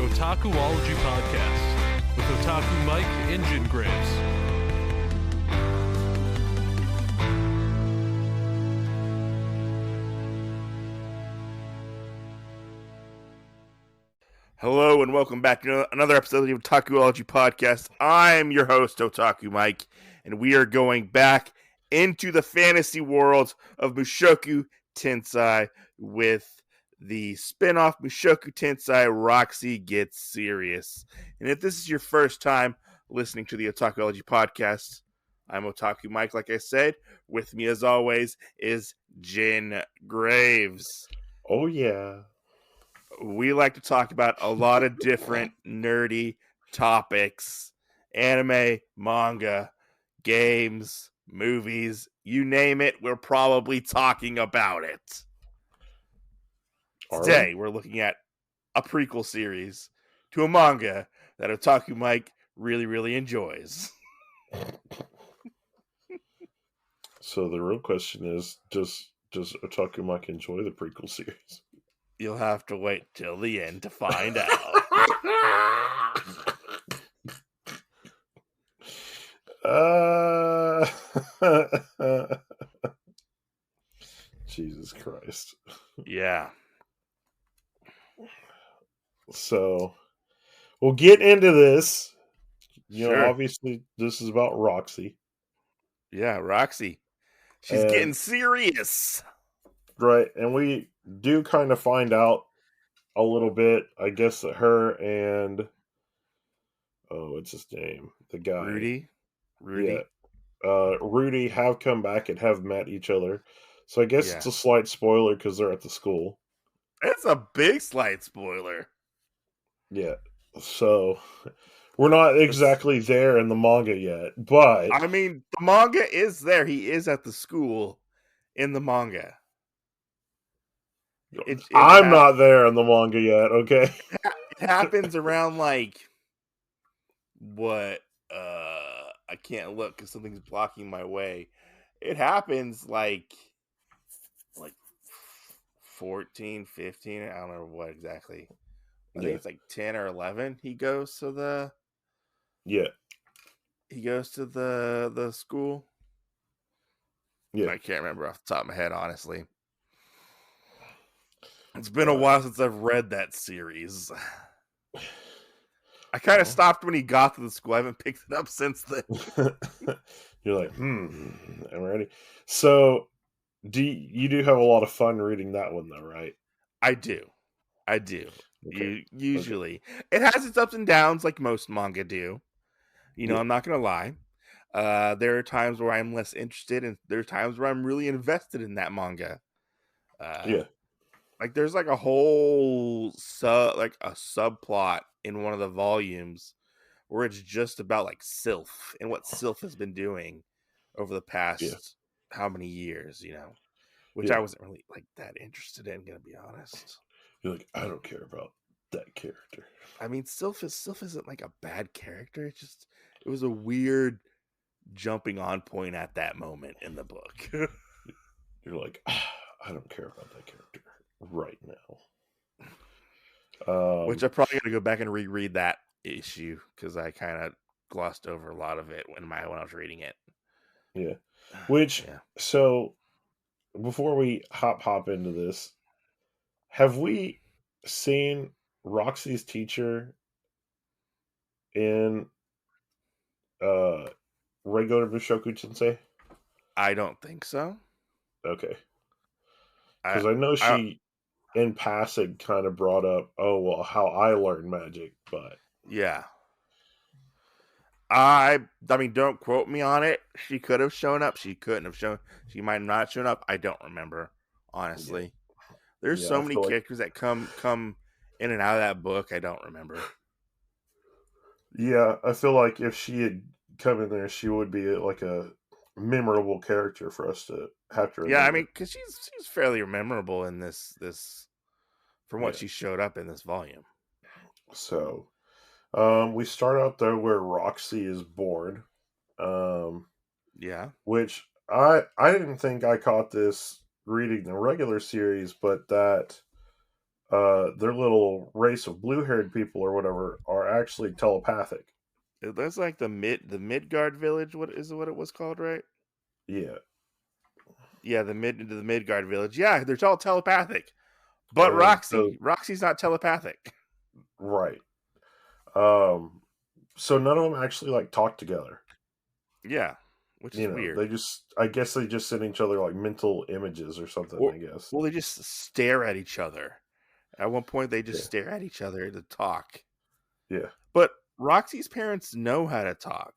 Otakuology podcast with Otaku Mike and Jin Graves. Hello and welcome back to another episode of the Otakuology podcast. I'm your host, Otaku Mike, and we are going back into the fantasy world of Mushoku Tensei with the spin-off Mushoku Tensei Roxy Gets Serious. And if this is your first time listening to the Otakuology podcast, I'm Otaku Mike, like I said. With me, as always, is Jin Graves. Oh, yeah. We like to talk about a lot of different nerdy topics. Anime, manga, games, movies, you name it, we're probably talking about it. Today, we're looking at a prequel series to a manga that Otaku Mike really enjoys. So the real question is, does Otaku Mike enjoy the prequel series? You'll have to wait till the end to find out. Jesus Christ. Yeah. So, we'll get into this. You Sure. know, obviously, this is about Roxy. Yeah, Roxy. She's getting serious. Right, and we do kind of find out a little bit, I guess, that her and... Oh, what's his name? The guy. Rudy? Yeah. Rudy have come back and have met each other. So I guess it's a slight spoiler because they're at the school. It's a big slight spoiler. Yeah. So we're not exactly there in the manga yet, but... I mean, the manga is there. He is at the school in the manga. I'm not there in the manga yet, okay? It happens around, like... What? I can't look because something's blocking my way. It happens, like 14, 15, I don't know what exactly. I think it's like 10 or 11. He goes to the... Yeah. He goes to the school. Yeah. I can't remember off the top of my head, honestly. It's been a while since I've read that series. I kind of stopped when he got to the school. I haven't picked it up since then. You're like, I'm ready. So, you do have a lot of fun reading that one, though, right? I do. Okay. Usually. It has its ups and downs like most manga do. I'm not going to lie. There are times where I'm less interested, and there are times where I'm really invested in that manga. Like, there's like a whole subplot in one of the volumes where it's just about like Sylph and what Sylph has been doing over the past how many years, which I wasn't really like that interested in, gonna be honest. You're like, I don't care about that character. I mean, Sylph isn't like a bad character. It was a weird jumping on point at that moment in the book. You're like, I don't care about that character right now. Which I probably got to go back and reread that issue because I kind of glossed over a lot of it when I was reading it. Yeah. So before we hop into this, have we seen Roxy's teacher in regular Mushoku Tensei? I don't think so. Okay. Because I know she, in passing, kind of brought up, how I learned magic, but... Yeah. I mean, don't quote me on it. She could have shown up. She couldn't have shown... She might not have shown up. I don't remember, honestly. Yeah. There's so many characters that come in and out of that book, I don't remember. Yeah, I feel like if she had come in there, she would be like a memorable character for us to have to remember. Yeah, I mean, because she's fairly memorable in this from what she showed up in this volume. So, we start out there where Roxy is born. Which I didn't think I caught this reading the regular series, but that their little race of blue-haired people or whatever are actually telepathic. That's like the Midgard village. What it was called, right? Yeah, Yeah, the Midgard village. Yeah, they're all telepathic. But and so Roxy's not telepathic. right. So none of them actually like talk together. Yeah, which is They weird. I guess they just send each other like mental images or something, Or I guess. well, they just stare at each other. At one point, they Yeah. just stare at each other to talk. Yeah. But Roxy's parents know how to talk.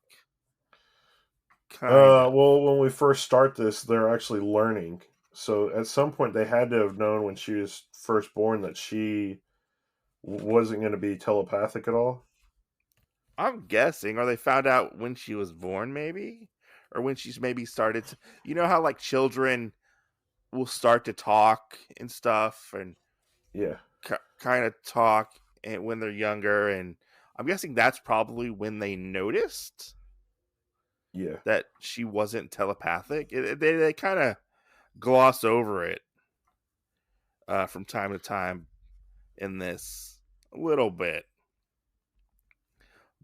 Kind of. Well, when we first start this, they're actually learning. So at some point, they had to have known when she was first born that she wasn't going to be telepathic at all. I'm guessing, or they found out when she was born, maybe, or when she's maybe started. You know how like children will start to talk and stuff, and Yeah. kind of talk, and when they're younger, and I'm guessing that's probably when they noticed Yeah. that she wasn't telepathic. They kind of gloss over it from time to time in this a little bit,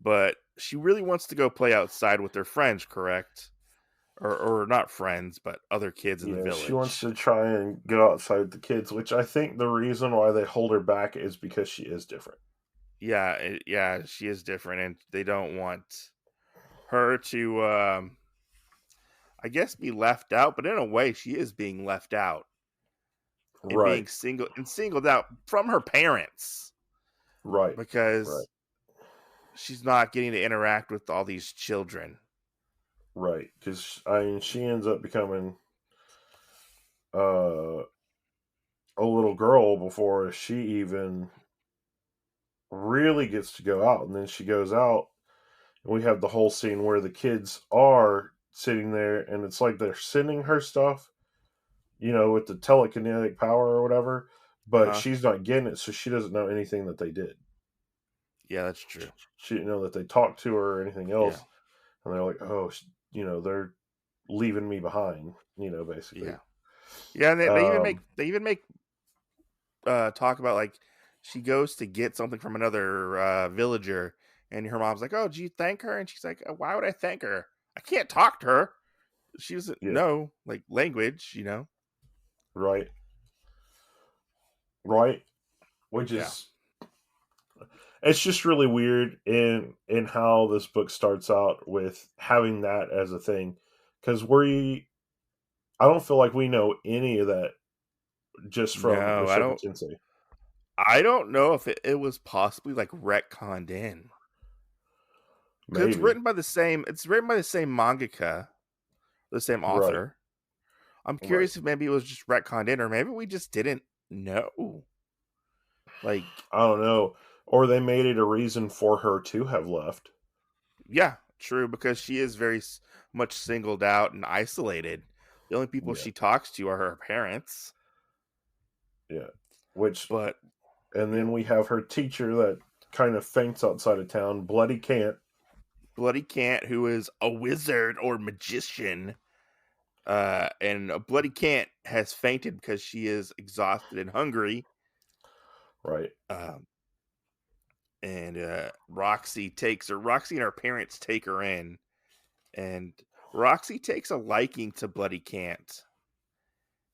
but she really wants to go play outside with her friends, correct? Or not friends, but other kids in the Yeah. She wants village. to try and go outside with the kids, which I think the reason why they hold her back is because she is different. Yeah, yeah, she is different, and they don't want her to, I guess, be left out. But in a way, she is being left out and Right. being singled out from her parents Right. Right. because she's not getting to interact with all these children. Right. Because, I mean, she ends up becoming uh, a little girl before she even really gets to go out. And then she goes out, and we have the whole scene where the kids are sitting there, and it's like they're sending her stuff, with the telekinetic power or whatever, Uh but huh. she's not getting it, so she doesn't know anything that they did. Yeah, that's true. She didn't know that they talked to her or anything Yeah, else. And they're like, oh, they're leaving me behind, basically. yeah, yeah. And Um, they even make talk about like she goes to get something from another villager, and her mom's like, "Oh, do you thank her?" And she's like, "Why would I thank her? I can't talk to her. She doesn't yeah, know like language, you know." right, right. Which Yeah, is it's just really weird in how this book starts out with having that as a thing, because I don't feel like we know any of that just from no, Mushoku Tensei. I don't know if it was possibly like retconned in because it's Maybe. written by the same. It's written by the same mangaka, the same Right, author. I'm right. curious if maybe it was just retconned in, or maybe we just didn't know. Like, I don't know. Or they made it a reason for her to have left. yeah, true, because she is much singled out and isolated. The only people Yeah, she talks to are her parents. yeah. Which, But and yeah, then we have her teacher that kind of faints outside of town. Bloody can't. Bloody Can't, who is a wizard or magician, and Bloody Can't has fainted because she is exhausted and hungry. Right, Um, and Roxy takes her. Roxy and her parents take her in, and Roxy takes a liking to Bloody Can't,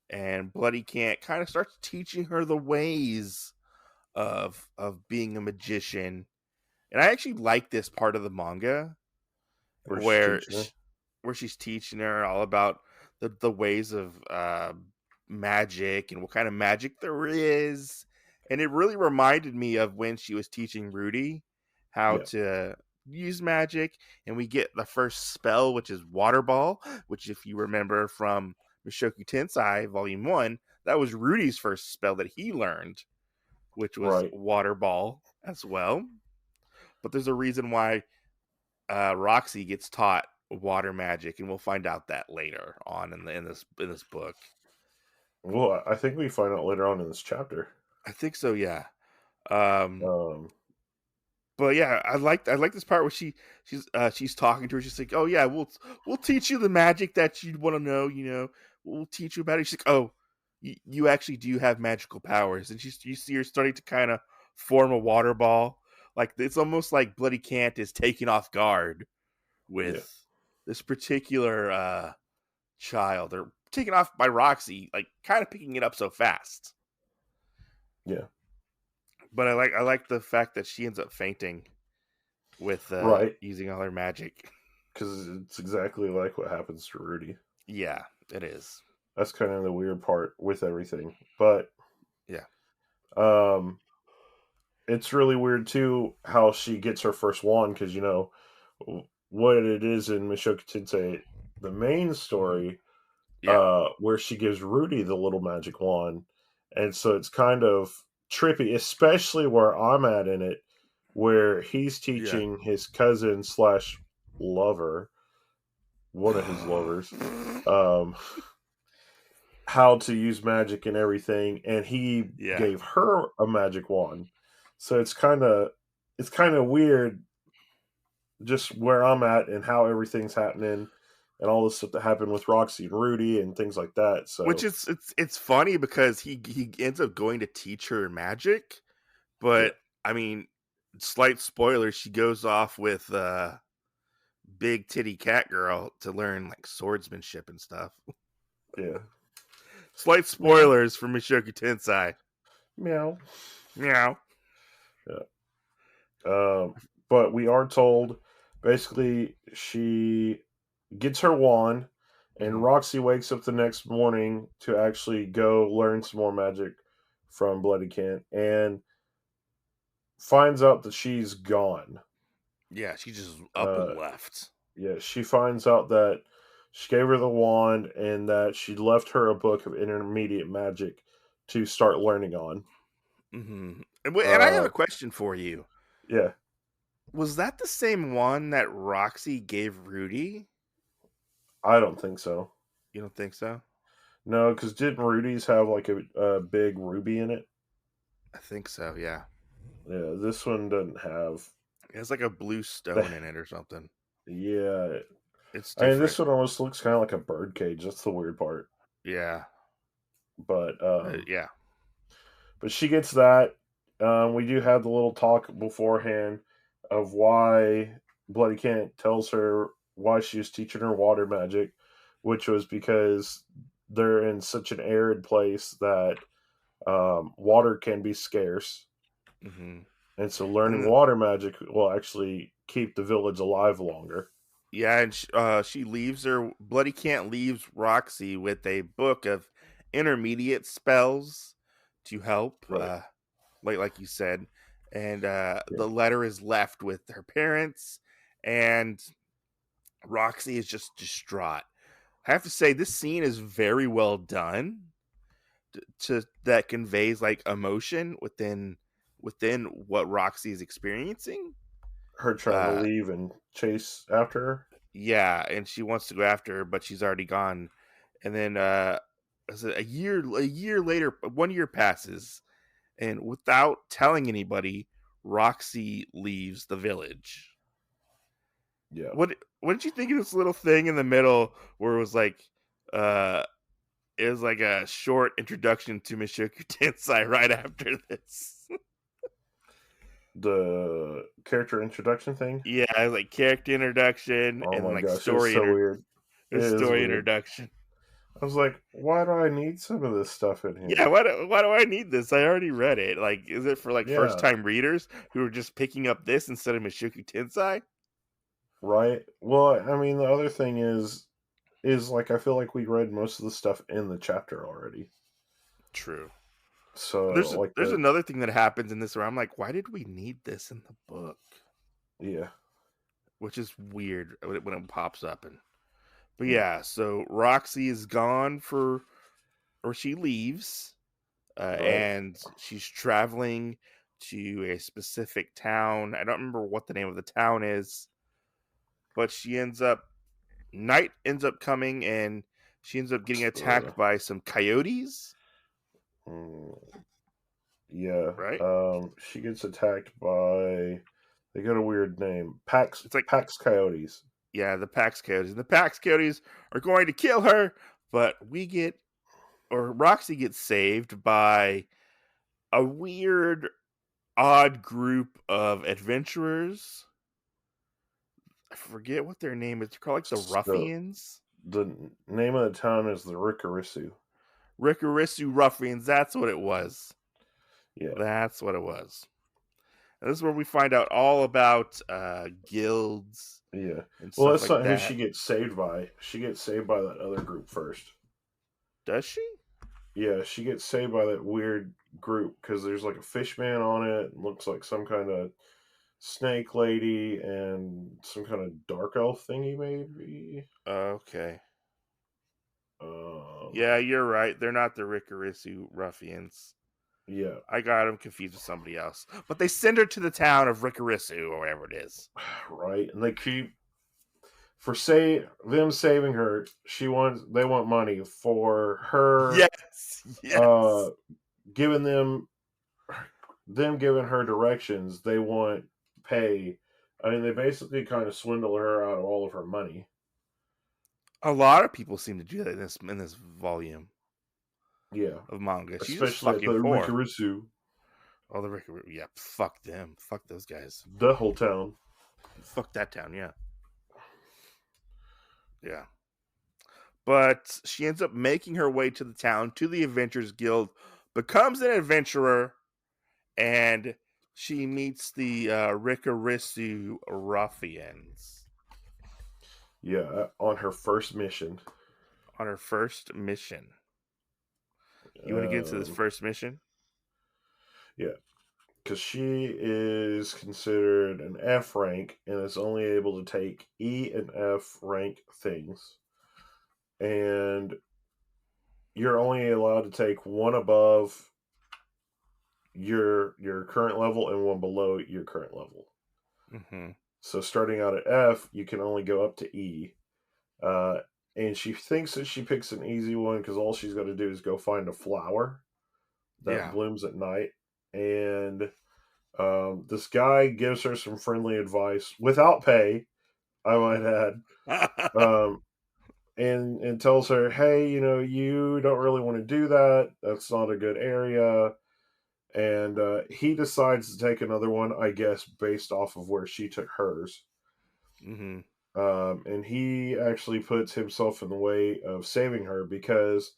and Bloody Can't kind of starts teaching her the ways of being a magician. And I actually like this part of the manga where she's where teaching her. where she's teaching her all about the ways of magic and what kind of magic there is. And it really reminded me of when she was teaching Rudy how Yeah, to use magic. And we get the first spell, which is Waterball, which, if you remember from Mushoku Tensei Vol.1, that was Rudy's first spell that he learned, which was right. Waterball as well. But there's a reason why Roxy gets taught water magic, and we'll find out that later on in this book. Well, I think we find out later on in this chapter. I think so, yeah. Um, Um, but yeah, I like this part where she's talking to her. She's like, "Oh yeah, we'll teach you the magic that you want to know. You know, we'll teach you about it." She's like, "Oh you actually do have magical powers, and you see her starting to kind of form a water ball. Like it's almost like Bloody Cant is taken off guard Yeah. with this particular child, or taken off by Roxy, like kind of picking it up so fast. Yeah. But I like the fact that she ends up fainting with Right. using all her magic. Because it's exactly like what happens to Rudy. Yeah, it is. That's kind of the weird part with everything. But Yeah. It's really weird too how she gets her first wand, because what it is in Mushoku Tensei, the main story, Yeah. where she gives Rudy the little magic wand, and so it's kind of trippy, especially where I'm at in it, where he's Yeah. teaching his cousin slash lover, one of his lovers, um, how to use magic and everything, and he Yeah. gave her a magic wand. So it's kind of weird just where I'm at and how everything's happening and all this stuff that happened with Roxy and Rudy and things like that. So Which it's funny because he ends up going to teach her magic, yeah, but I mean, slight spoiler, she goes off with big titty cat girl to learn like swordsmanship and stuff. yeah, Slight meow, spoilers for Mushoku Tensei. meow. Meow. Yeah. But we are told basically she gets her wand, and Mhm. Roxy wakes up the next morning to actually go learn some more magic from Bloody Cant and finds out that she's gone. Yeah, she just up Uh, and left. yeah, she finds out that she gave her the wand and that she left her a book of intermediate magic to start learning on. Mm-hmm. And I have Uh, a question for you. yeah, Was that the same one that Roxy gave Rudy? I don't think so. You don't think so? No, because didn't Rudy's have like a big ruby in it? I think so, yeah. Yeah, this one doesn't have. It has like a blue The, stone in it or something. yeah, It's I mean different. this one almost looks kind of like a bird cage. That's the weird part. Yeah. But Yeah. but she gets that. We do have the little talk beforehand of why Bloody Cant tells her why she's teaching her water magic, which was because they're in such an arid place that water can be scarce, Mm-hmm. and so learning And water magic will actually keep the village alive longer. yeah, and she leaves her. Bloody Cant leaves Roxy with a book of intermediate spells to help. Right. Like you said, and Yeah. the letter is left with her parents, and Roxy is just distraught. I have to say, this scene is very well done. That conveys like emotion within what Roxy is experiencing. Her trying to Uh, leave and chase after her. yeah, and she wants to go after her, but she's already gone. And then is it a year later, 1 year passes, and without telling anybody, Roxy leaves the village. Yeah. What did you think of this little thing in the middle where uh it was like a short introduction to Mushoku Tensei right after this? The character introduction thing. Yeah, it was like character introduction Oh and my like gosh, it's so weird. It is story weird. introduction. I was like, why do I need some of this stuff in Yeah, here? why do I need this? I already read it. Like, is it for like first Yeah, time readers who are just picking up this instead of Mushoku Tensei? right. Well, I mean, the other thing is like I feel like we read most of the stuff in the chapter already. True. So like There's another thing that happens in this where I'm like, why did we need this in the book? yeah, Which is weird when it pops up. But yeah, yeah, so Roxy is gone or she leaves, right. and she's traveling to a specific town. I don't remember what the name of the town is, but night ends up coming, and she ends up getting Uh, attacked by some coyotes, mm, yeah. right? She gets attacked by. They got a weird name. Pax It's like, Pax Coyotes. yeah, the Pax coyotes. And the Pax coyotes are going to kill her, but we get Roxy gets saved by a weird, odd group of adventurers. I forget what their name is. They're called like the So Ruffians. the name of the town is the Rikarisu. Rikarisu Ruffians. That's what it was. Yeah. That's what it was. And this is where we find out all about guilds Yeah. and Well, stuff that's like not who that. she gets saved by. She gets saved by that other group first. Does she? Yeah, she gets saved by that weird group because there's like a fish man on it. It looks like some kind of snake lady and some kind of dark elf thingy, maybe. Okay. Um, Yeah, you're right. They're not the Rikarisu Ruffians. yeah, I got them confused with somebody else. But they send her to the town of Rikarisu or whatever it is. right. And they keep them saving her. They want money for her. Yes. Yes. Giving them giving her directions. They want pay. I mean, they basically kind of swindle her out of all of her money. A lot of people seem to do that in this volume Yeah, of manga. She's just especially at the fucking poor. Rikarisu, Oh, the Rikarisu. Yeah, fuck them. Fuck those guys. the whole town. Fuck that town, yeah. Yeah. But she ends up making her way to the town, to the Adventurers Guild, becomes an adventurer, and she meets the Rikarisu Ruffians. Yeah, on her first mission. On her first mission. You want to get into this first mission? Yeah, because she is considered an F rank and is only able to take E and F rank things. And you're only allowed to take one above your current level and one below your current level. Mm-hmm. So starting out at F, you can only go up to E. And she thinks that she picks an easy one because all she's got to do is go find a flower that blooms at night. And this guy gives her some friendly advice without pay, I might add. And tells her, hey, you don't really want to do that. That's not a good area. And he decides to take another one, I guess, based off of where she took hers. Mm-hmm. And he actually puts himself in the way of saving her because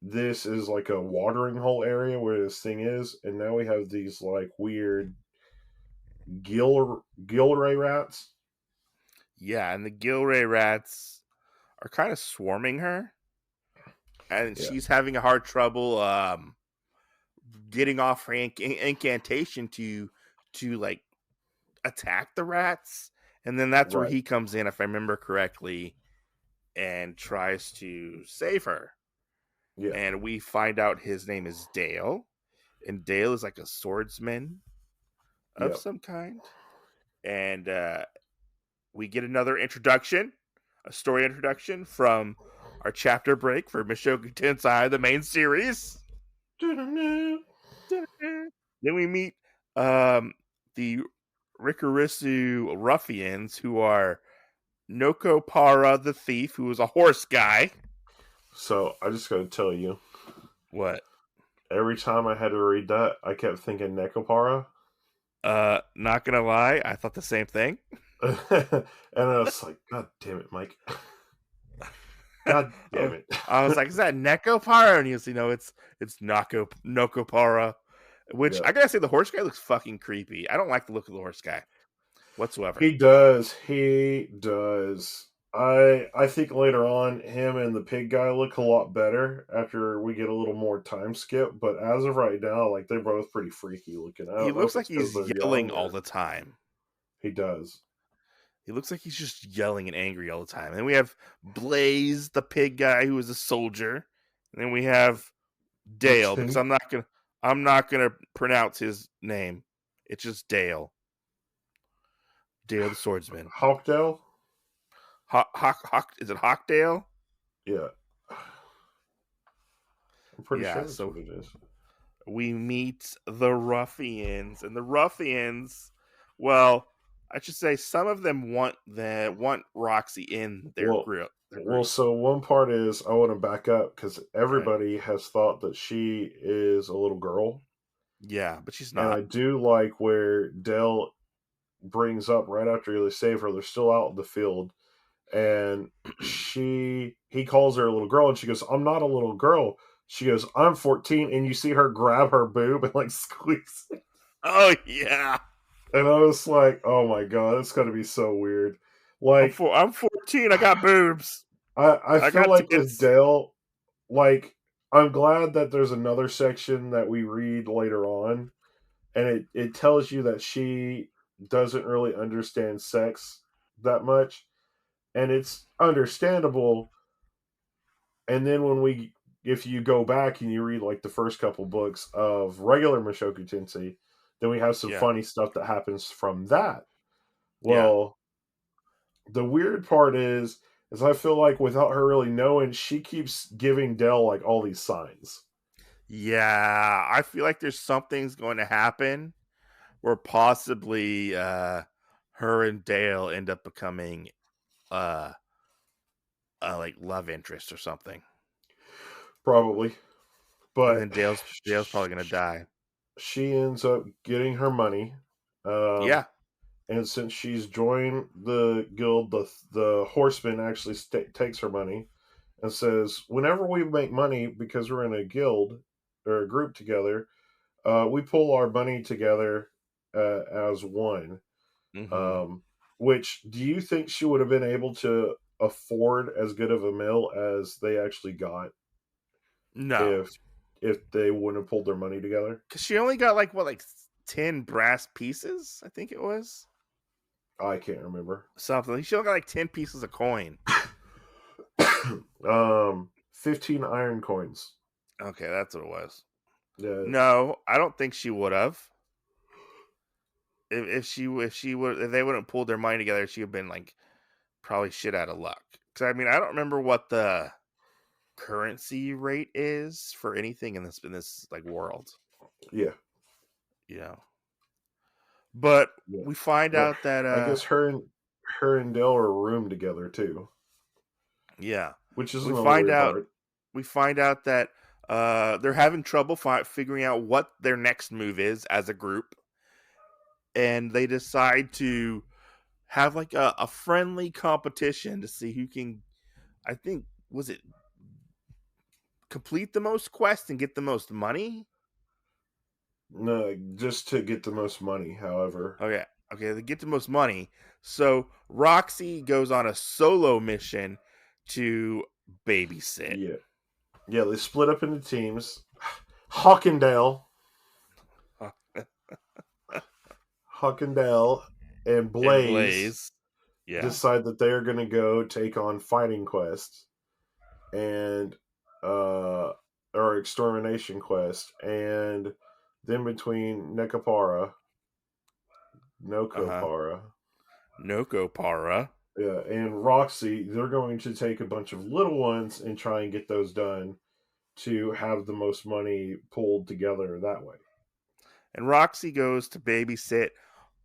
this is like a watering hole area where this thing is. And now we have these like weird Gilray rats. Yeah, and the Gilray rats are kind of swarming her. And she's having a hard trouble getting off her incantation to like attack the rats. And then that's where he comes in, if I remember correctly, and tries to save her. Yeah. And we find out his name is Dale. And Dale is like a swordsman of some kind. And we get another introduction, a story introduction from our chapter break for Mushoku Tensei, the main series. Then we meet the Rikarisu Ruffians, who are Nokopara the thief, who is a horse guy. So I just got to tell you. What? Every time I had to read that, I kept thinking Nekopara. Not gonna lie, I thought the same thing. And I was like, God damn it, Mike. God damn it. I was like, is that Nekopara? And it's Nokopara. Which I gotta say, the horse guy looks fucking creepy. I don't like the look of the horse guy whatsoever. He does. I think later on, him and the pig guy look a lot better after we get a little more time skip. But as of right now, like, they're both pretty freaky looking. He looks like he's yelling all the time. He does. He looks like he's just yelling and angry all the time. And then we have Blaze, the pig guy, who is a soldier. And then we have Dale, because I'm not gonna pronounce his name. It's just Dale. Dale the swordsman. Hawkdale? Is it Hawkdale? Yeah. I'm pretty sure that's what it is. We meet the Ruffians. And the Ruffians, well, I should say some of them want Roxy in their group. Well, Agreed. so one part is I want to back up because Okay. everybody has thought that she is a little girl. Yeah, but she's And not. I do like where Dell brings up right after they save her, they're still out in the field, and he calls her a little girl, and she goes, "I'm not a little girl." She goes, "I'm 14," and you see her grab her boob and like squeeze it. Oh yeah. And I was like, "Oh my god, it's gonna be so weird." Like, I'm 14. I got boobs. I I feel got like with tits. Dale, like I'm glad that there's another section that we read later on, and it tells you that she doesn't really understand sex that much, and it's understandable. And then if you go back and you read like the first couple books of regular Mushoku Tensei, then we have some Yeah. funny stuff that happens from that. Yeah. Well, the weird part is I feel like without her really knowing, she keeps giving Dell like all these signs. Yeah. I feel like there's something's going to happen where possibly her and Dale end up becoming uh like love interest or something. Probably. And But then Dale's probably gonna die. she ends up getting her money. Um, Yeah. and since she's joined the guild, the horseman actually takes her money and says, "Whenever we make money, because we're in a guild or a group together, we pull our money together as one." Mm-hmm. Um, which do you think she would have been able to afford as good of a meal as they actually got No. if they wouldn't have pulled their money together? Because she only got like 10 brass pieces, I think it was. I can't remember. Something. She only got like 10 pieces of coin. 15 iron coins. Okay, that's what it was. Yeah, No, I don't think she would have. If they wouldn't pulled their money together, she would have been like probably shit out of luck. Because I mean, I don't remember what the currency rate is for anything in this like world, yeah, you know. But yeah. we find But out that I guess her and Dale are room together too, yeah, which is we another find weird out part. we find out that they're having trouble figuring out what their next move is as a group, and they decide to have like a friendly competition to see who can, I think, was it complete the most quests and get the most money. No, just to get the most money. However, Okay, okay, they get the most money. So Roxy goes on a solo mission to babysit. yeah, yeah, they split up into teams. Hawkendale, Hawkendale, and And Blaze Blaze. Yeah. decide that they are going to go take on fighting quests and or extermination quest, and then between Uh-huh. Nokopara, Noko Para. yeah, and Roxy, they're going to take a bunch of little ones and try and get those done to have the most money pulled together that way. And Roxy goes to babysit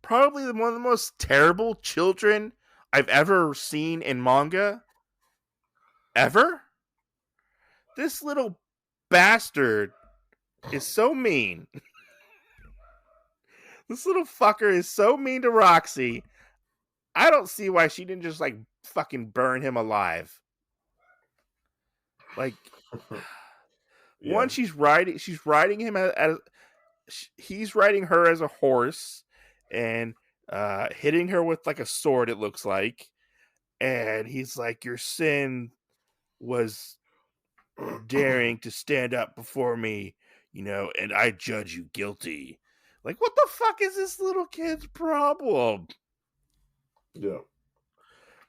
probably one of the most terrible children I've ever seen in manga. Ever? This little bastard is so mean. This little fucker is so mean to Roxy. I don't see why she didn't just like fucking burn him alive. Like Yeah, one, she's riding him he's riding her as a horse and hitting her with like a sword, it looks like. And he's like, your sin was daring to stand up before me, and I judge you guilty. Like, what the fuck is this little kid's problem? yeah.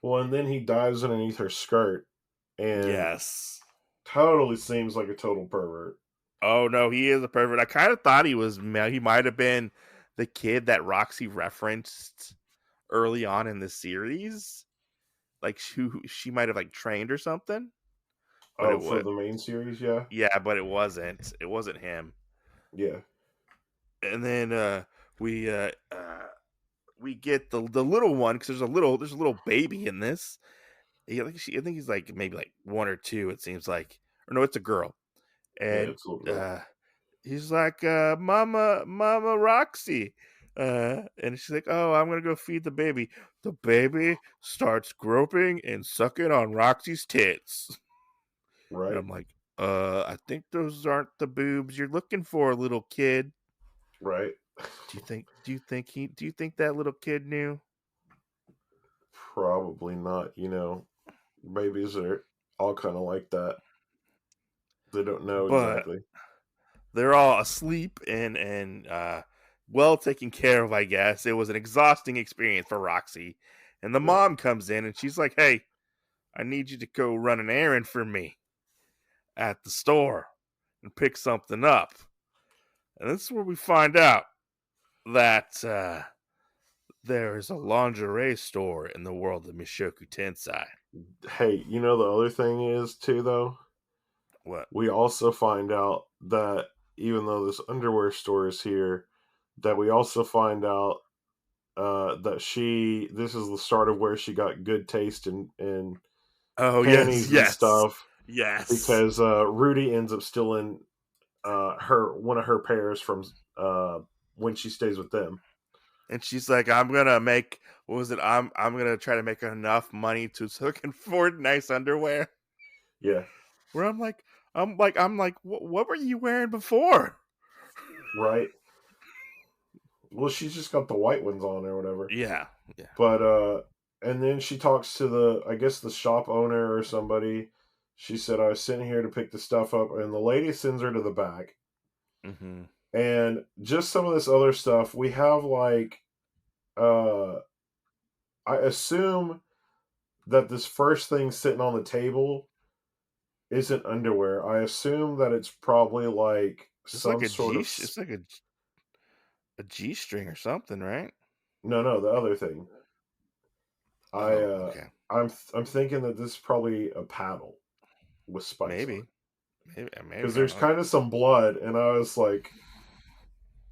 Well, and then he dives underneath her skirt and Yes. totally seems like a total pervert. Oh no, he is a pervert. I kind of thought he might have been the kid that Roxy referenced early on in the series, like who she might have like trained or something. But Oh, it for was, the main series, yeah, yeah, but it wasn't. It wasn't him. yeah, And then we we get the little one because there's a little baby in this, I think he's like maybe like 1 or 2. It seems like, or no, it's a girl, Yeah, and it's a little girl. he's like, Mama Roxy. And she's like, oh, I'm gonna go feed the baby. The baby starts groping and sucking on Roxy's tits. And Right, I'm like, I think those aren't the boobs you're looking for, little kid. right. Do you think that little kid knew? Probably not. Babies are all kind of like that. They don't know But exactly. they're all asleep and well taken care of, I guess. It was an exhausting experience for Roxy. And the Yeah. mom comes in and she's like, hey, I need you to go run an errand for me at the store and pick something up. And this is where we find out that there is a lingerie store in the world of Mushoku Tensei. Hey, the other thing is too though. What? We also find out that even though this underwear store is here, that we also find out that this is the start of where she got good taste in Oh, yes, panties and yes, stuff, yes. because Rudy ends up stealing one of her pairs from when she stays with them. And she's like, I'm gonna make, what was it? I'm gonna try to make enough money so I can afford nice underwear. Yeah, Where I'm like, what were you wearing before? right. Well, she's just got the white ones on or whatever. Yeah, yeah. But and then she talks to I guess the shop owner or somebody. She said, I was sitting here to pick the stuff up, and the lady sends her to the back. Mm-hmm. And just some of this other stuff, we have like uh I assume that this first thing sitting on the table isn't underwear. I assume that it's probably like It's like some a sort G. of It's like a G string or something, right? no, the other thing. I Oh, okay. I'm thinking that this is probably a paddle with spikes on it. Maybe. Because there's kind of some blood, and I was like,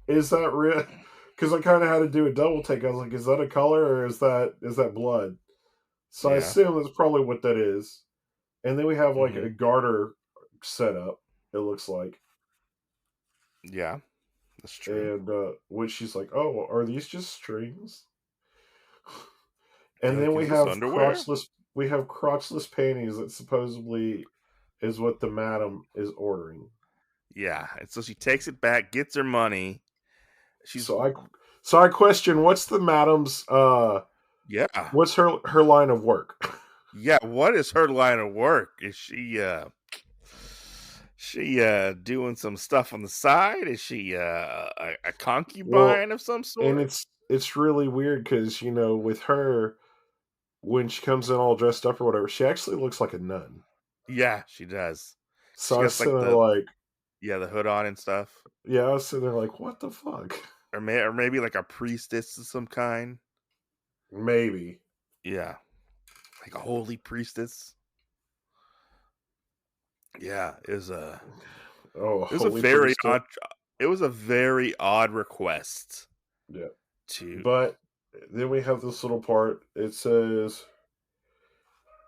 "Is that real?" Because I kind of had to do a double take. I was like, "Is that a color or is that blood?" So I Yeah, assume that's probably what that is. And then we have like mm-hmm. a garter set up. It looks like, Yeah, that's true. and which she's like, "Oh, are these just strings?" You're And then like, we is this have underwear? crotchless panties that supposedly is what the madam is ordering. Yeah, and so she takes it back, gets her money. She's So I question what's the madam's yeah, what's her line of work? yeah. What is her line of work? Is she doing some stuff on the side? Is she a Well, concubine of some and sort? it's really weird because with her, when she comes in all dressed up or whatever, she actually looks like a nun. Yeah, she does. So She I was got sitting like there like, the hood on and stuff, yeah, I was sitting there like, what the fuck? or maybe like a priestess of some kind. Maybe. Yeah, like a holy priestess. Yeah, Oh, it was a holy very priestess. odd. It was a very odd request Yeah. to. But then we have this little part. It says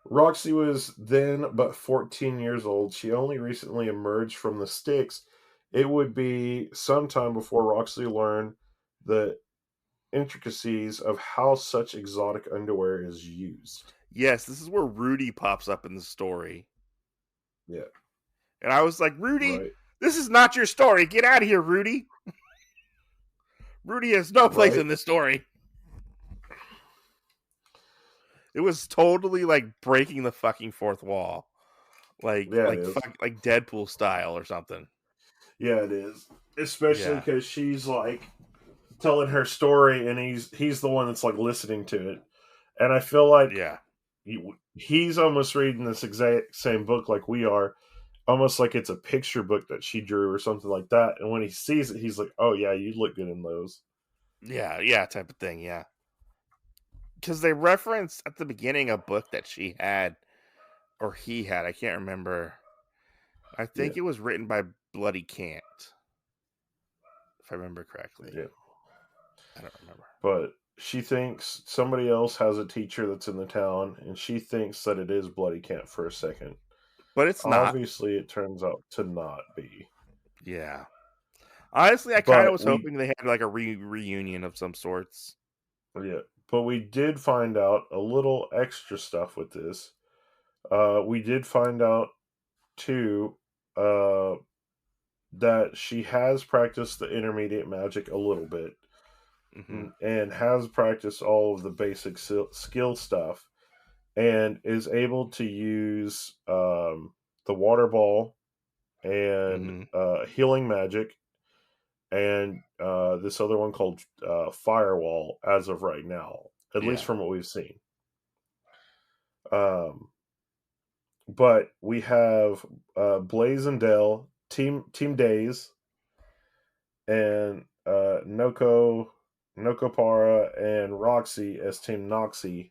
Roxy was then but 14 years old. She only recently emerged from the sticks. It would be some time before Roxy learned the intricacies of how such exotic underwear is used. Yes, this is where Rudy pops up in the story, Yeah, and I was like, Rudy, right, this is not your story. Get out of here, Rudy. Rudy has no place right. in this story. It was totally like breaking the fucking fourth wall, Yeah, it is. like Deadpool style or something. Yeah, it is. Especially Yeah, because she's like telling her story, and he's the one that's like listening to it. And I feel like yeah, he's almost reading this exact same book like we are, almost like it's a picture book that she drew or something like that. And when he sees it, he's like, "Oh yeah, you look good in those." yeah, type of thing. Yeah, because they referenced at the beginning a book that she had or he had. I can't remember. I Yeah, think it was written by Bloody Can't, if I remember correctly. yeah. I don't remember. But she thinks somebody else has a teacher that's in the town, and she thinks that it is Bloody Kent for a second. But it's not. Obviously, it turns out to not be. Yeah. Honestly, I kind of But was hoping they had like a reunion of some sorts. we did find out a little extra stuff with this. We did find out too that she has practiced the intermediate magic a little bit, Mm-hmm. and has practiced all of the basic skill stuff, and is able to use the Waterball and Mm-hmm. healing magic, and this other one called Firewall as of right now, at least Yeah. from what we've seen. But we have Blaze and Dale, Team Days, and Nokopara and Roxy as Team Noxy,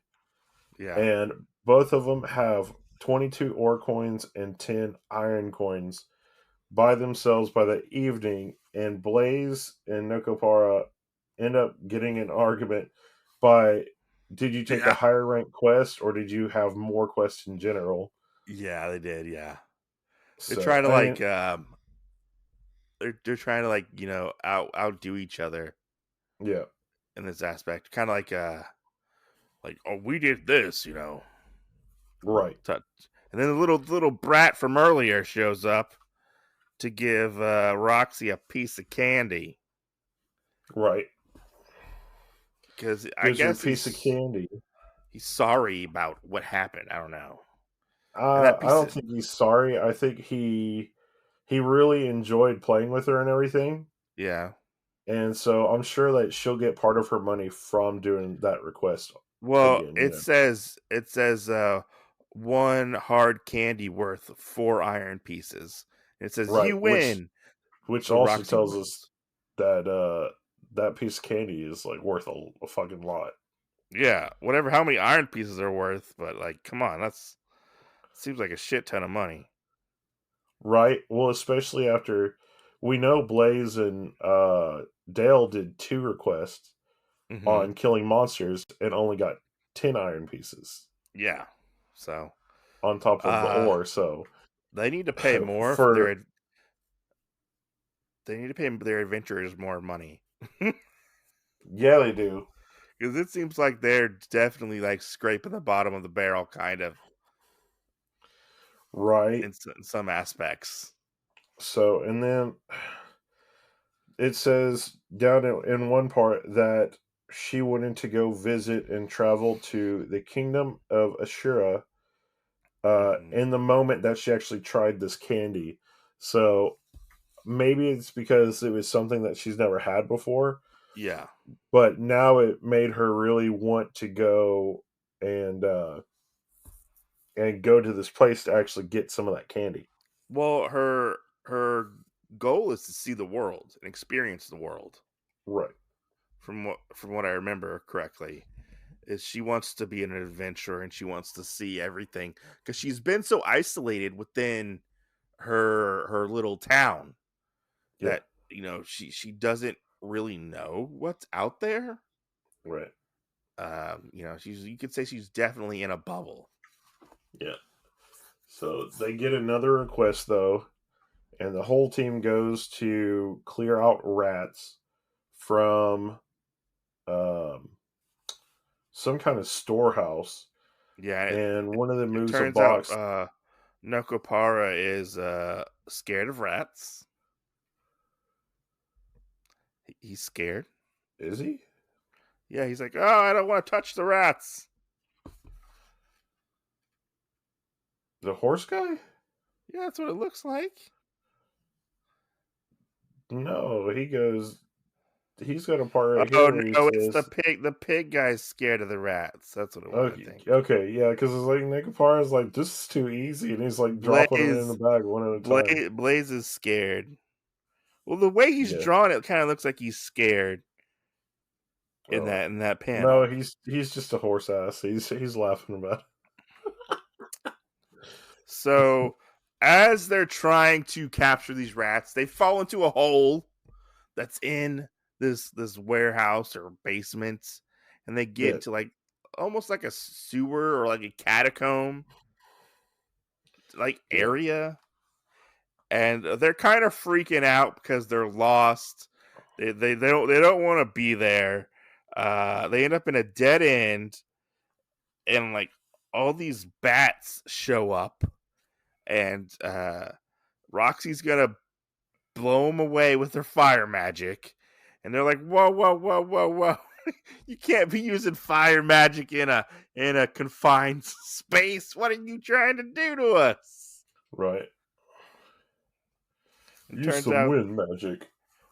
Yeah. and both of them have 22 ore coins and 10 iron coins by themselves by the evening, and Blaze and Nokopara end up getting an argument by, did you take a Yeah. higher rank quest or did you have more quests in general? Yeah, they did. Yeah. They're So trying to I mean, they're trying to like, outdo each other yeah, in this aspect. Kind of like, oh, we did this, right, And then the little brat from earlier shows up to give Roxy a piece of candy right. because I Gives her a guess piece of candy. he's sorry about what happened. I don't know. And that I piece don't of think he's sorry. I think he really enjoyed playing with her and everything, yeah. and so I'm sure that she'll get part of her money from doing that request Well, again. it says one hard candy worth 4 iron pieces. It says Right, you win. which So also Roxy tells us wins. that that piece of candy is like worth a fucking lot. Yeah, whatever. How many iron pieces are worth? But like, come on, that's seems like a shit ton of money. Right. Well, especially after we know Blaze and Dale did 2 requests Mm-hmm. on killing monsters and only got 10 iron pieces Yeah. So, on top of the uh, ore. So they need to pay more for for they need to pay their adventurers more money yeah, they do. because it seems like they're definitely like scraping the bottom of the barrel, kind of Right. in some aspects. So and then it says down in one part that she wanted to go visit and travel to the kingdom of Ashura Mm-hmm. in the moment that she actually tried this candy. So maybe it's because it was something that she's never had before, Yeah. but now it made her really want to go and go to this place to actually get some of that candy. Well, her goal is to see the world and experience the world. Right. From what I remember correctly, is she wants to be an adventurer and she wants to see everything because she's been so isolated within her little town Yeah. that she doesn't really know what's out there. Right. You could say she's definitely in a bubble. Yeah. So they get another request though, and the whole team goes to clear out rats from um, some kind of storehouse, Yeah, and one of them it moves a turns out box. Nokopara is scared of rats. He's scared. Is he Yeah, he's like, oh, I don't want to touch the rats. the horse guy? Yeah, that's what it looks like. No, he goes. He's got a part right Oh here where he no, it's the says, pig. The pig guy's scared of the rats. That's what it was, I "Okay, think. okay, yeah," because it's like Nick is like, "This is too easy," and he's like dropping them in the Blaze, bag one at a time. Blaze is scared. Well, the way he's Yeah. drawn, it kind of looks like he's scared in Oh that no, panel. he's just a horse ass. He's laughing about it. So, as they're trying to capture these rats, they fall into a hole that's in this warehouse or basement, and they get into like almost like a sewer or like a catacomb like area, and they're kind of freaking out because they're lost. They don't want to be there. They end up in a dead end, and like all these bats show up, and Roxy's gonna blow them away with her fire magic, and they're like, "Whoa, whoa, whoa, whoa, whoa! You can't be using fire magic in a confined space. What are you trying to do to us?" Right. It Use turns some out, wind magic.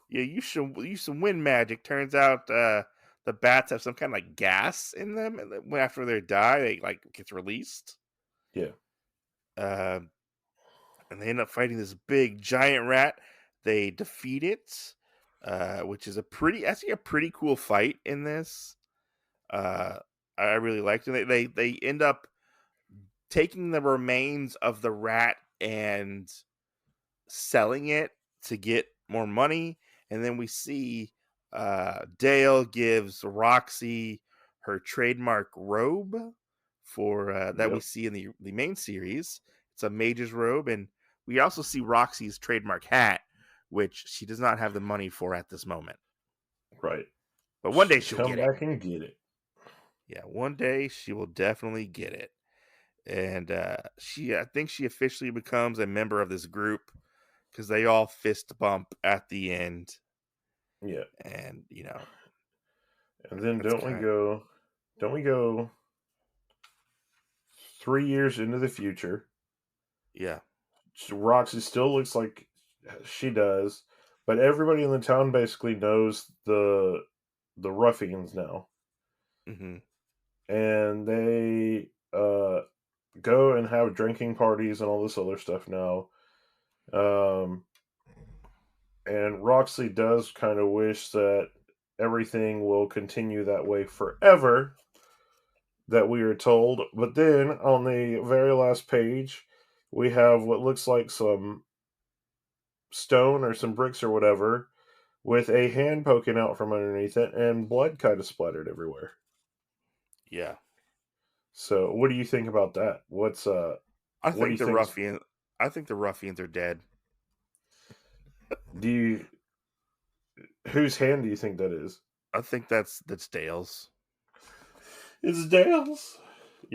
yeah, you should use some wind magic. Turns out, the bats have some kind of like gas in them, and then after they die, they like gets released. Yeah. Uh, and they end up fighting this big giant rat. They defeat it, which is actually a pretty cool fight in this. Uh, I really liked it. They end up taking the remains of the rat and selling it to get more money, and then we see Dale gives Roxy her trademark robe for that we Yep. see in the main series. It's a mage's robe, and we also see Roxy's trademark hat, which she does not have the money for at this moment. Right. But one day She'll she'll come get it. back and get it. Yeah, one day she will definitely get it. And I think she officially becomes a member of this group because they all fist bump at the end. Yeah. And And then that's don't we go 3 years into the future? yeah. Roxy still looks like she does, but everybody in the town basically knows the ruffians now, Mm-hmm. and they go and have drinking parties and all this other stuff now. Um, and Roxy does kind of wish that everything will continue that way forever, that we are told. But then on the very last page, we have what looks like some stone or some bricks or whatever with a hand poking out from underneath it and blood kind of splattered everywhere. Yeah. So, what do you think about that? I What do think you the think? ruffian I think the ruffians are dead. Do you Whose hand do you think that is? I think that's Dale's. It's Dale's.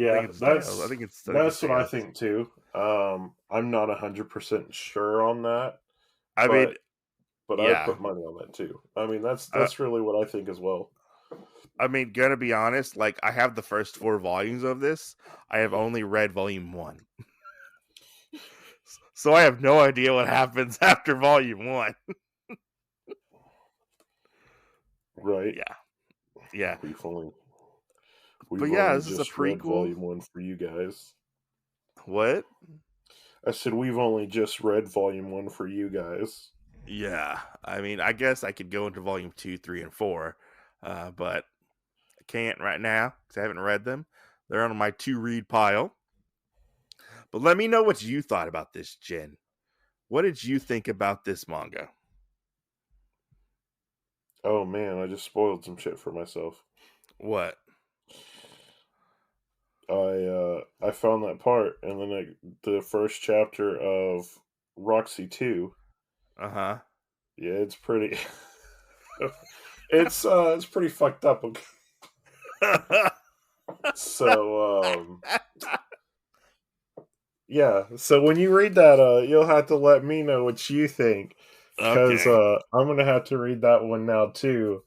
I think Yeah, it's Dale's. I think it's that's what I Dale's. think too. I'm not 100% sure on that, I mean, but I yeah. put money on that too. I mean, Uh, that's really what I think as well. I mean, gonna be honest, like I have the first 4 volumes of this. I have only read volume 1. So I have no idea what happens after volume 1. Right? Yeah. Yeah. We've only But we've yeah, only this is a just read prequel. volume 1 for you guys. What? I said we've only just read volume 1 for you guys. Yeah. I mean, I guess I could go into volume 2, 3, and 4, but I can't right now because I haven't read them. They're on my to read pile. But let me know what you thought about this, Jen. What did you think about this manga? Oh man, I just spoiled some shit for myself. What? I found that part, and then the first chapter of Roxy 2. Uh Yeah, it's pretty. It's pretty fucked up. Okay? huh. So yeah. So when you read that, you'll have to let me know what you think, because Okay. I'm gonna have to read that one now too.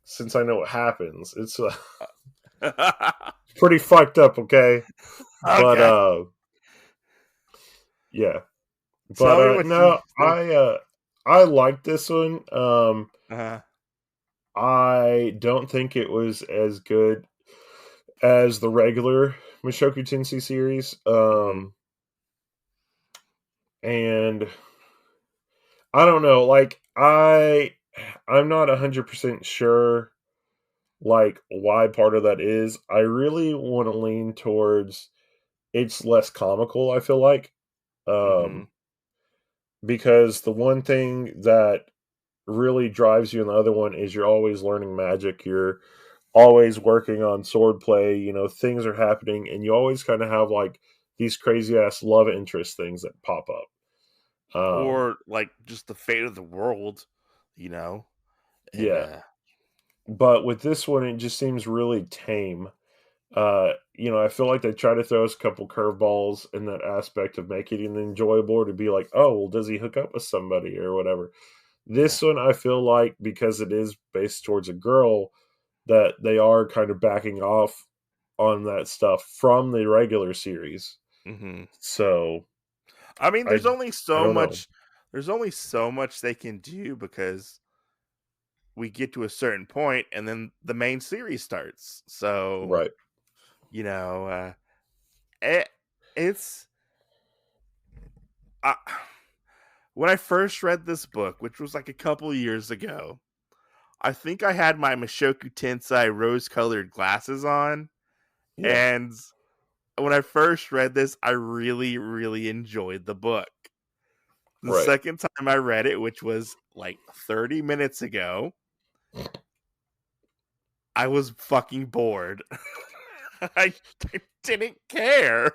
Since I know what happens, it's pretty fucked up. Okay, but Okay. yeah. Tell But me what you no, think. I like this one. Uh I don't think it was as good as the regular Mushoku Tensei series. hmm And I don't know, like I'm not 100% sure like why part of that is. I really want to lean towards it's less comical, I feel like. hmm Um because the one thing that really drives you in the other one is you're always learning magic, you're always working on swordplay. You know, things are happening, and you always kind of have like these crazy ass love interest things that pop up. Or like just the fate of the world, you know. And Yeah, but with this one, it just seems really tame. You know, I feel like they try to throw us a couple curveballs in that aspect of making it enjoyable to be like, oh, well, does he hook up with somebody or whatever? yeah. This one, I feel like because it is based towards a girl, that they are kind of backing off on that stuff from the regular series. Hmm. So I mean, I I don't know. there's only so much they can do because we get to a certain point and then the main series starts. So, Right. you know, it, it's uh, when I first read this book, which was like a couple years ago, I think I had my Mushoku Tensei rose-colored glasses on, Yeah. and when I first read this, I really, really enjoyed the book. The Right. second time I read it, which was like 30 minutes ago, I was fucking bored. I didn't care.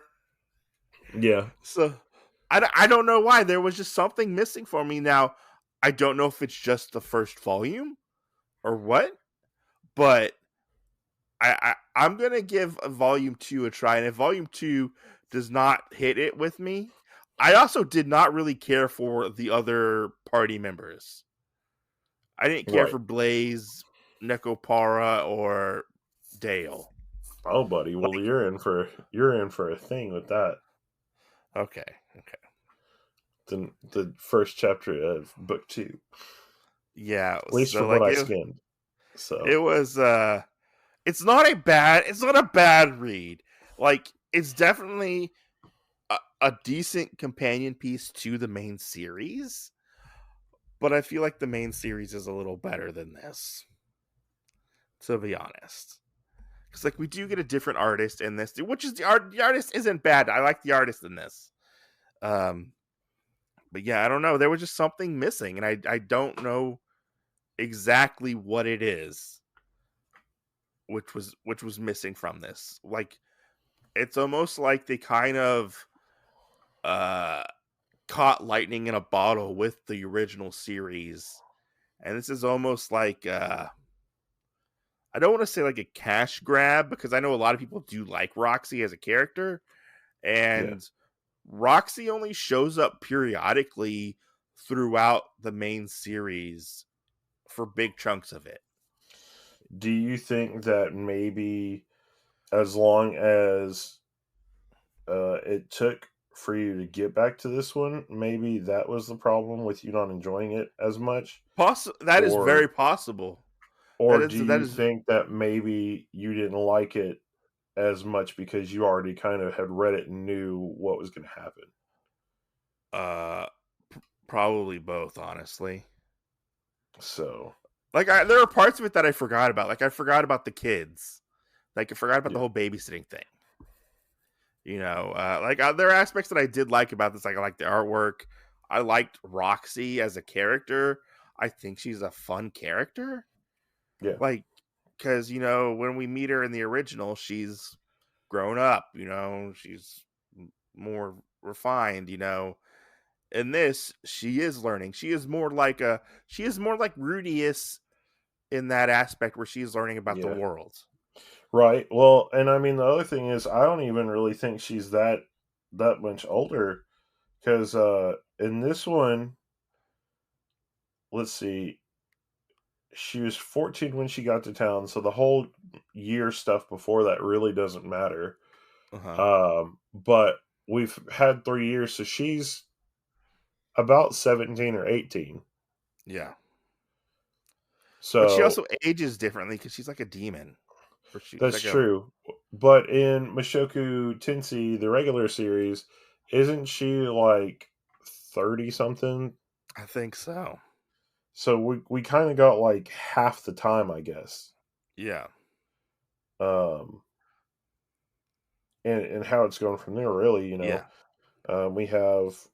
Yeah. So I don't know why. There was just something missing for me. Now, I don't know if it's just the first volume or what, but I'm going to give a volume 2 a try. And if volume 2 does not hit it with me, I also did not really care for the other party members. I didn't care Right. for Blaze, Nekopara, or Dale. Oh, buddy. Well, Like, you're in for a thing with that. okay, okay. The first chapter of book 2, Yeah, at least so from what like I skimmed. it So was it's not a bad read. Like it's definitely a decent companion piece to the main series, but I feel like the main series is a little better than this, to be honest. Because like we do get a different artist in this, which is the artist isn't bad. I like the artist in this. Um, but yeah, I don't know. There was just something missing, and I don't know exactly what it is, which was missing from this. Like it's almost like they kind of uh caught lightning in a bottle with the original series, and this is almost like I don't want to say like a cash grab because I know a lot of people do like Roxy as a character, yeah. and Roxy only shows up periodically throughout the main series for big chunks of it. Do you think that maybe as long as it took for you to get back to this one, maybe that was the problem with you not enjoying it as much? That is very Or possible. or do That you is think that maybe you didn't like it as much because you already kind of had read it and knew what was going to happen? uh probably both, honestly. So, Like there are parts of it that I forgot about. Like I forgot about the kids. Like I forgot about the yeah. whole babysitting thing. There are aspects that I did like about this. Like I like the artwork. I liked Roxy as a character. I think she's a fun character. Yeah. Like, because when we meet her in the original, she's grown up. She's more refined. In this, she is learning. She is more like Rudeus in that aspect where she's learning about the Yeah. world. Right. Well, and I mean the other thing is I don't even really think she's that much older cuz in this one, let's see, she was 14 when she got to town, so the whole year stuff before that really doesn't matter. Uh huh. But we've had 3 years, so she's about 17 or 18. Yeah. But she So also ages differently because she's like a demon. Or she's that's like a. true. But in Mushoku Tensei, the regular series, isn't she like 30 something? I think so. So we kind of got like half the time, I guess. Yeah. Um, and how it's going from there, really, Yeah. we have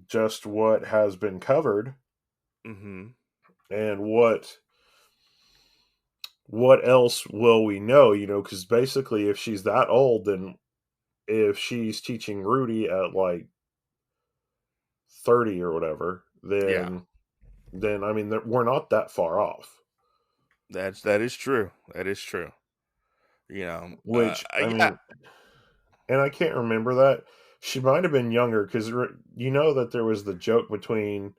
just what has been covered Mm-hmm. and what else will we know? Because basically, if she's that old, then if she's teaching Rudy at like 30 or whatever, Yeah, then I mean, we're not that far off. that is true. That is true. You know, Which I yeah, mean, and I can't remember that she might have been younger because that there was the joke between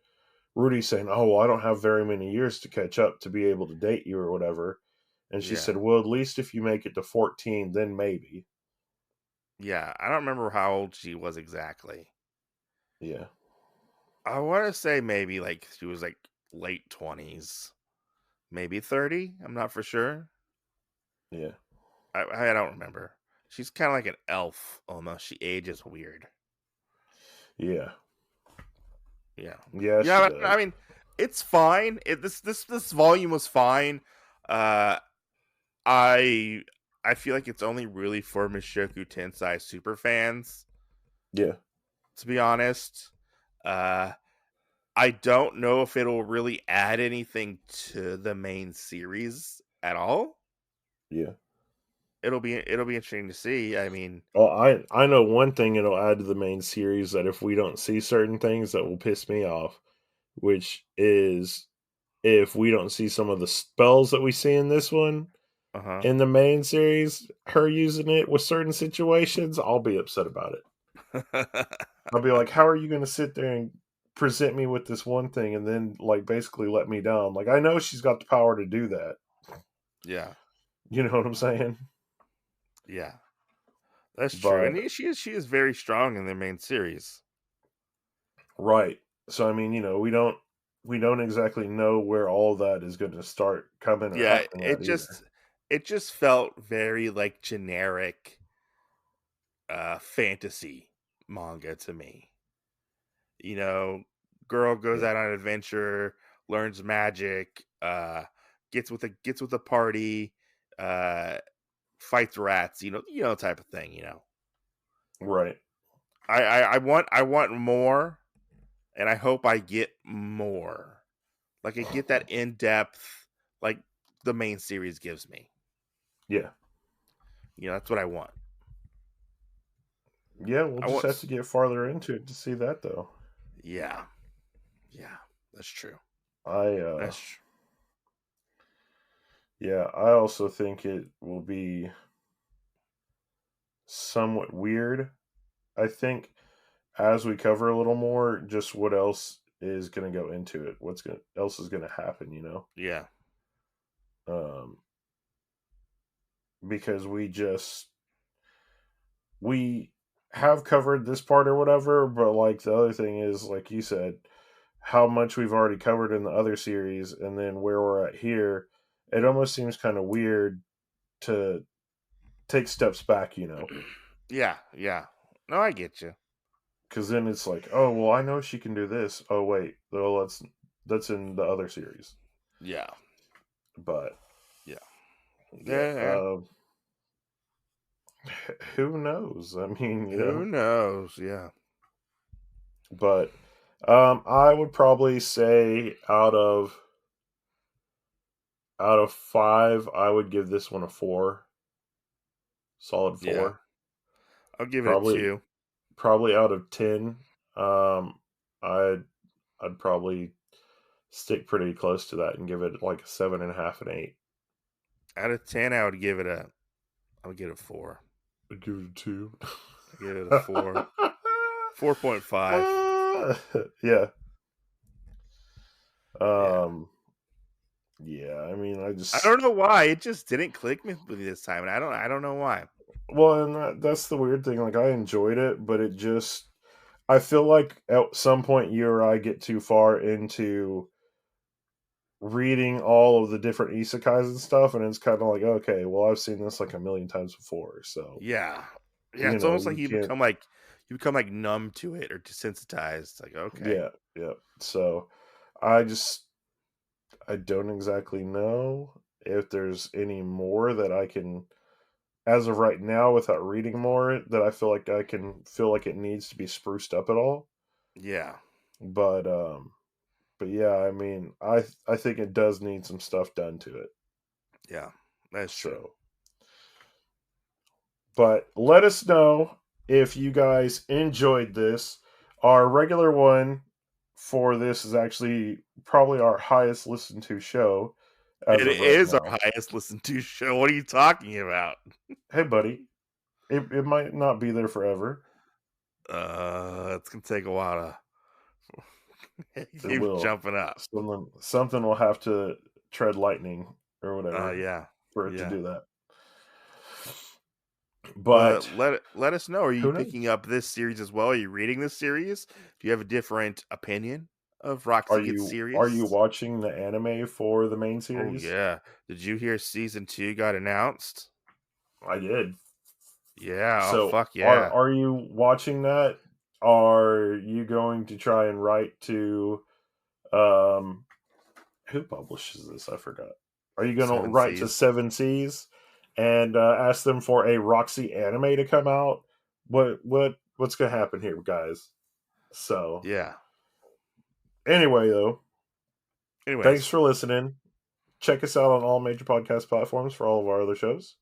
Rudy saying, "Oh, well, I don't have very many years to catch up to be able to date you or whatever," and she yeah, said, "Well, at least if you make it to 14, then maybe." yeah. I don't remember how old she was exactly. Yeah, I want to say maybe like she was like late 20s, maybe 30. I'm not for sure. yeah, I don't remember. She's kind of like an elf almost. She ages weird. yeah, Yeah, yeah. She yeah. does. I mean, it's fine. This volume was fine. Uh, I I feel like it's only really for Mushoku Tensei super fans, Yeah, to be honest. Uh, I don't know if it'll really add anything to the main series at all. yeah. It'll be interesting to see. I mean, Well, I know one thing it'll add to the main series that if we don't see certain things that will piss me off, which is if we don't see some of the spells that we see in this one uh in the main series, her using it with certain situations, I'll be upset about it. huh. I'll be like, how are you going to sit there and present me with this one thing and then like basically let me down? Like I know she's got the power to do that. Yeah, You know what I'm saying? yeah, that's true. But And she is very strong in the main series. right. So I mean, we don't exactly know where all that is going to start coming or Yeah, happening it at either. just it just felt very like generic fantasy manga to me. You know, girl goes Yeah. out on an adventure, learns magic, gets with a party, uh fights rats, type of thing, Right. I want more, and I hope I get more. Like I get that in depth like the main series gives me. Yeah. That's what I want. Yeah, we'll I just want have to get farther into it to see that though. yeah. Yeah. That's true. I That's true. yeah, I also think it will be somewhat weird. I think as we cover a little more, just what else is going to go into it, what's going else is going to happen. Yeah. Um, because we have covered this part or whatever, but like the other thing is, like you said, how much we've already covered in the other series, and then where we're at here, it almost seems kind of weird to take steps back. Yeah. Yeah. No, I get you. Because then it's like, oh well, I know she can do this. Oh wait, well that's in the other series. Yeah. But Yeah. yeah, Yeah. who knows? I mean, Who knows? Yeah. but I would probably say out of 5, I would give this one a 4, solid Yeah. 4. I'll give it a Probably 2. probably out of 10, um, I'd I'd probably stick pretty close to that and give it like a 7.5 and 8. Out of 10, I would give it a 4. I'd give it a 2. I give it a 4. 4.5. Yeah. Yeah. Um. Yeah. I mean, I don't know why it just didn't click with me this time, and I don't know why. well, and that's the weird thing. Like, I enjoyed it, but I feel like at some point you or I get too far into reading all of the different isekais and stuff, and it's kind of like, okay, well, I've seen this like a million times before, so Yeah. Yeah, it's almost like we you can't. become like numb to it or desensitized. Like, okay. Yeah, yeah. So I just I don't exactly know if there's any more that I can, as of right now, without reading more, that I feel like I can feel like it needs to be spruced up at all. Yeah. But but yeah, I mean, I think it does need some stuff done to it. Yeah. That's true. But let us know if you guys enjoyed this. Our regular one for this is actually probably our highest listened to show as It of right is our now. highest listened to show. What are you talking about? Hey, buddy, it might not be there forever. It's gonna take a while to It keep will. jumping up. Something will have to tread lightning or whatever Yeah, for it to do that. But But let us know. Are you who picking knows? up this series as well? Are you reading this series? Do you have a different opinion of Roxy Gets Are you Serious? watching the anime for the main Oh series? yeah. Did you hear season 2 got announced? I did. Yeah. Oh So fuck yeah. are you watching that? Are you going to try and write to um who publishes this? I forgot. Are you going to Seven write to Seas. Seven Seas and ask them for a Roxy anime to come out? What's going to happen here, guys? So Yeah. anyway, though, thanks Anyways. for listening. Check us out on all major podcast platforms for all of our other shows.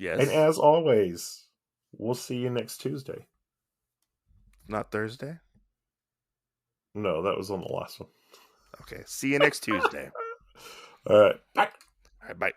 And Yes. as always, we'll see you next Tuesday. Not Thursday? No, that was on the last one. Okay. See you next Tuesday. All right. Bye. All right, bye.